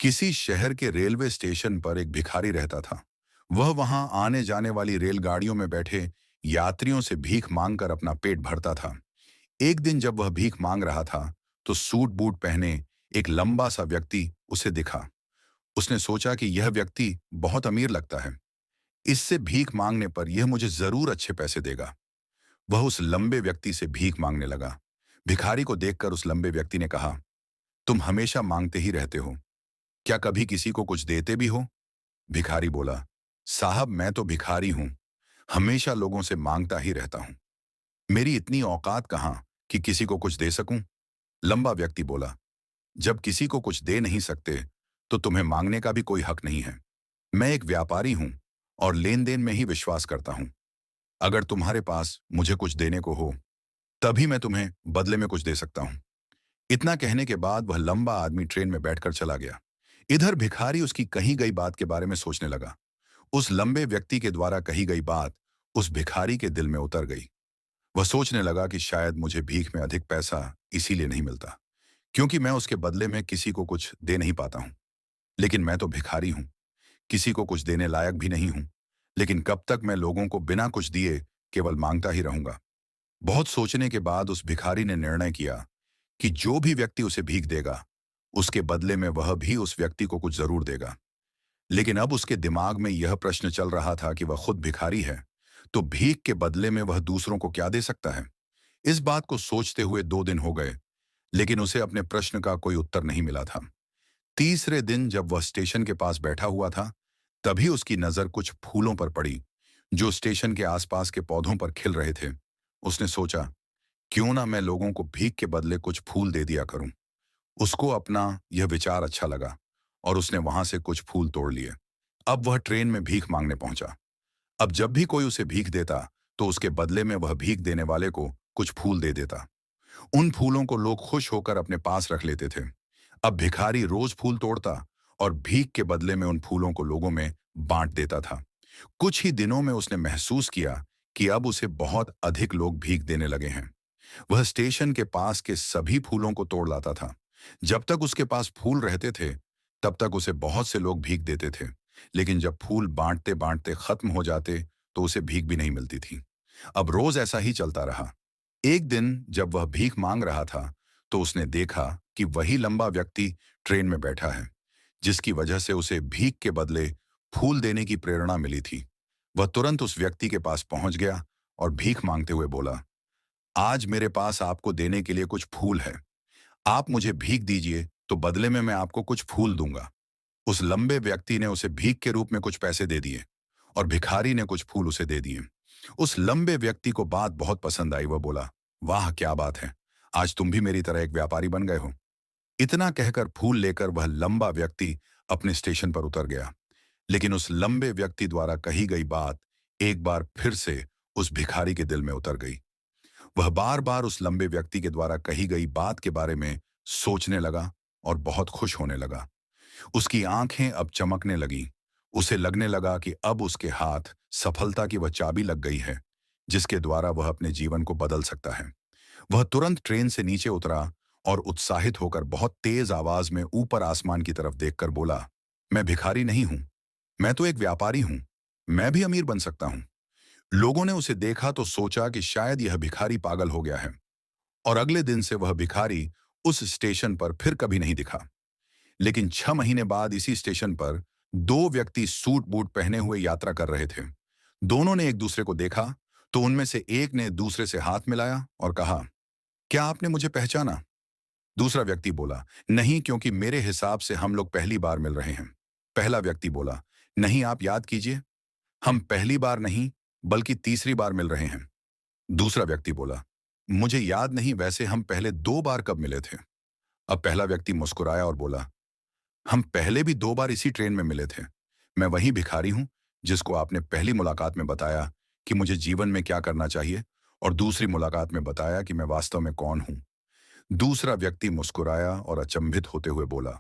किसी शहर के रेलवे स्टेशन पर एक भिखारी रहता था। वह वहां आने जाने वाली रेलगाड़ियों में बैठे यात्रियों से भीख मांगकर अपना पेट भरता था। एक दिन जब वह भीख मांग रहा था, तो सूट बूट पहने एक लंबा सा व्यक्ति उसे दिखा। उसने सोचा कि यह व्यक्ति बहुत अमीर लगता है। इससे भीख मांगने पर यह मुझे जरूर अच्छे पैसे देगा। वह उस लंबे व्यक्ति से भीख मांगने लगा। भिखारी को देखकर उस लंबे व्यक्ति ने कहा, तुम हमेशा मांगते ही रहते हो, क्या कभी किसी को कुछ देते भी हो? भिखारी बोला, साहब मैं तो भिखारी हूं, हमेशा लोगों से मांगता ही रहता हूं। मेरी इतनी औकात कहां कि किसी को कुछ दे सकूं? लंबा व्यक्ति बोला, जब किसी को कुछ दे नहीं सकते, तो तुम्हें मांगने का भी कोई हक नहीं है। मैं एक व्यापारी हूं और लेन देन में ही विश्वास करता हूं। अगर तुम्हारे पास मुझे कुछ देने को हो, तभी मैं तुम्हें बदले में कुछ दे सकता हूं। इतना कहने के बाद वह लंबा आदमी ट्रेन में बैठकर चला गया। इधर भिखारी उसकी कही गई बात के बारे में सोचने लगा। उस लंबे व्यक्ति के द्वारा कही गई बात उस भिखारी के दिल में उतर गई। वह सोचने लगा कि शायद मुझे भीख में अधिक पैसा इसीलिए नहीं मिलता, क्योंकि मैं उसके बदले में किसी को कुछ दे नहीं पाता हूं। लेकिन मैं तो भिखारी हूं, किसी को कुछ देने लायक भी नहीं हूं। लेकिन कब तक मैं लोगों को बिना कुछ दिए केवल मांगता ही रहूंगा? बहुत सोचने के बाद उस भिखारी ने निर्णय किया कि जो भी व्यक्ति उसे भीख देगा, उसके बदले में वह भी उस व्यक्ति को कुछ जरूर देगा। लेकिन अब उसके दिमाग में यह प्रश्न चल रहा था कि वह खुद भिखारी है, तो भीख के बदले में वह दूसरों को क्या दे सकता है? इस बात को सोचते हुए 2 दिन हो गए, लेकिन उसे अपने प्रश्न का कोई उत्तर नहीं मिला था। तीसरे दिन जब वह स्टेशन के पास बैठा हुआ था, तभी उसकी नजर कुछ फूलों पर पड़ी, जो स्टेशन के आसपास के पौधों पर खिल रहे थे। उसने सोचा, क्यों ना मैं लोगों को भीख के बदले कुछ फूल दे दिया करूं। उसको अपना यह विचार अच्छा लगा और उसने वहां से कुछ फूल तोड़ लिए। अब वह ट्रेन में भीख मांगने पहुंचा। अब जब भी कोई उसे भीख देता, तो उसके बदले में वह भीख देने वाले को कुछ फूल दे देता। उन फूलों को लोग खुश होकर अपने पास रख लेते थे। अब भिखारी रोज फूल तोड़ता और भीख के बदले में उन फूलों को लोगों में बांट देता था। कुछ ही दिनों में उसने महसूस किया कि अब उसे बहुत अधिक लोग भीख देने लगे हैं। वह स्टेशन के पास के सभी फूलों को तोड़ लाता था। जब तक उसके पास फूल रहते थे, तब तक उसे बहुत से लोग भीख देते थे। लेकिन जब फूल बांटते बांटते खत्म हो जाते, तो उसे भीख भी नहीं मिलती थी। अब रोज ऐसा ही चलता रहा। एक दिन जब वह भीख मांग रहा था, तो उसने देखा कि वही लंबा व्यक्ति ट्रेन में बैठा है, जिसकी वजह से उसे भीख के बदले फूल देने की प्रेरणा मिली थी। वह तुरंत उस व्यक्ति के पास पहुंच गया और भीख मांगते हुए बोला, आज मेरे पास आपको देने के लिए कुछ फूल है। आप मुझे भीख दीजिए, तो बदले में मैं आपको कुछ फूल दूंगा। उस लंबे व्यक्ति ने उसे भीख के रूप में कुछ पैसे दे दिए और भिखारी ने कुछ फूल उसे दे दिए। उस लंबे व्यक्ति को बात बहुत पसंद आई। वह बोला, वाह क्या बात है, आज तुम भी मेरी तरह एक व्यापारी बन गए हो। इतना कहकर फूल लेकर वह लंबा व्यक्ति अपने स्टेशन पर उतर गया। लेकिन उस लंबे व्यक्ति द्वारा कही गई बात एक बार फिर से उस भिखारी के दिल में उतर गई। वह बार बार उस लंबे व्यक्ति के द्वारा कही गई बात के बारे में सोचने लगा और बहुत खुश होने लगा। उसकी आंखें अब चमकने लगी। उसे लगने लगा कि अब उसके हाथ सफलता की वह चाबी लग गई है, जिसके द्वारा वह अपने जीवन को बदल सकता है। वह तुरंत ट्रेन से नीचे उतरा और उत्साहित होकर बहुत तेज आवाज में ऊपर आसमान की तरफ देखकर बोला, मैं भिखारी नहीं हूं, मैं तो एक व्यापारी हूं। मैं भी अमीर बन सकता हूं। लोगों ने उसे देखा तो सोचा कि शायद यह भिखारी पागल हो गया है, और अगले दिन से वह भिखारी उस स्टेशन पर फिर कभी नहीं दिखा। लेकिन 6 महीने बाद इसी स्टेशन पर 2 व्यक्ति सूट बूट पहने हुए यात्रा कर रहे थे। दोनों ने एक दूसरे को देखा, तो उनमें से एक ने दूसरे से हाथ मिलाया और कहा, क्या आपने मुझे पहचाना? दूसरा व्यक्ति बोला, नहीं, क्योंकि मेरे हिसाब से हम लोग पहली बार मिल रहे हैं। पहला व्यक्ति बोला, नहीं, आप याद कीजिए, हम पहली बार नहीं बल्कि तीसरी बार मिल रहे हैं। दूसरा व्यक्ति बोला, मुझे याद नहीं, वैसे हम पहले 2 बार कब मिले थे? अब पहला व्यक्ति मुस्कुराया और बोला, हम पहले भी 2 बार इसी ट्रेन में मिले थे। मैं वही भिखारी हूं, जिसको आपने पहली मुलाकात में बताया कि मुझे जीवन में क्या करना चाहिए, और दूसरी मुलाकात में बताया कि मैं वास्तव में कौन हूं। दूसरा व्यक्ति मुस्कुराया और अचंभित होते हुए बोला,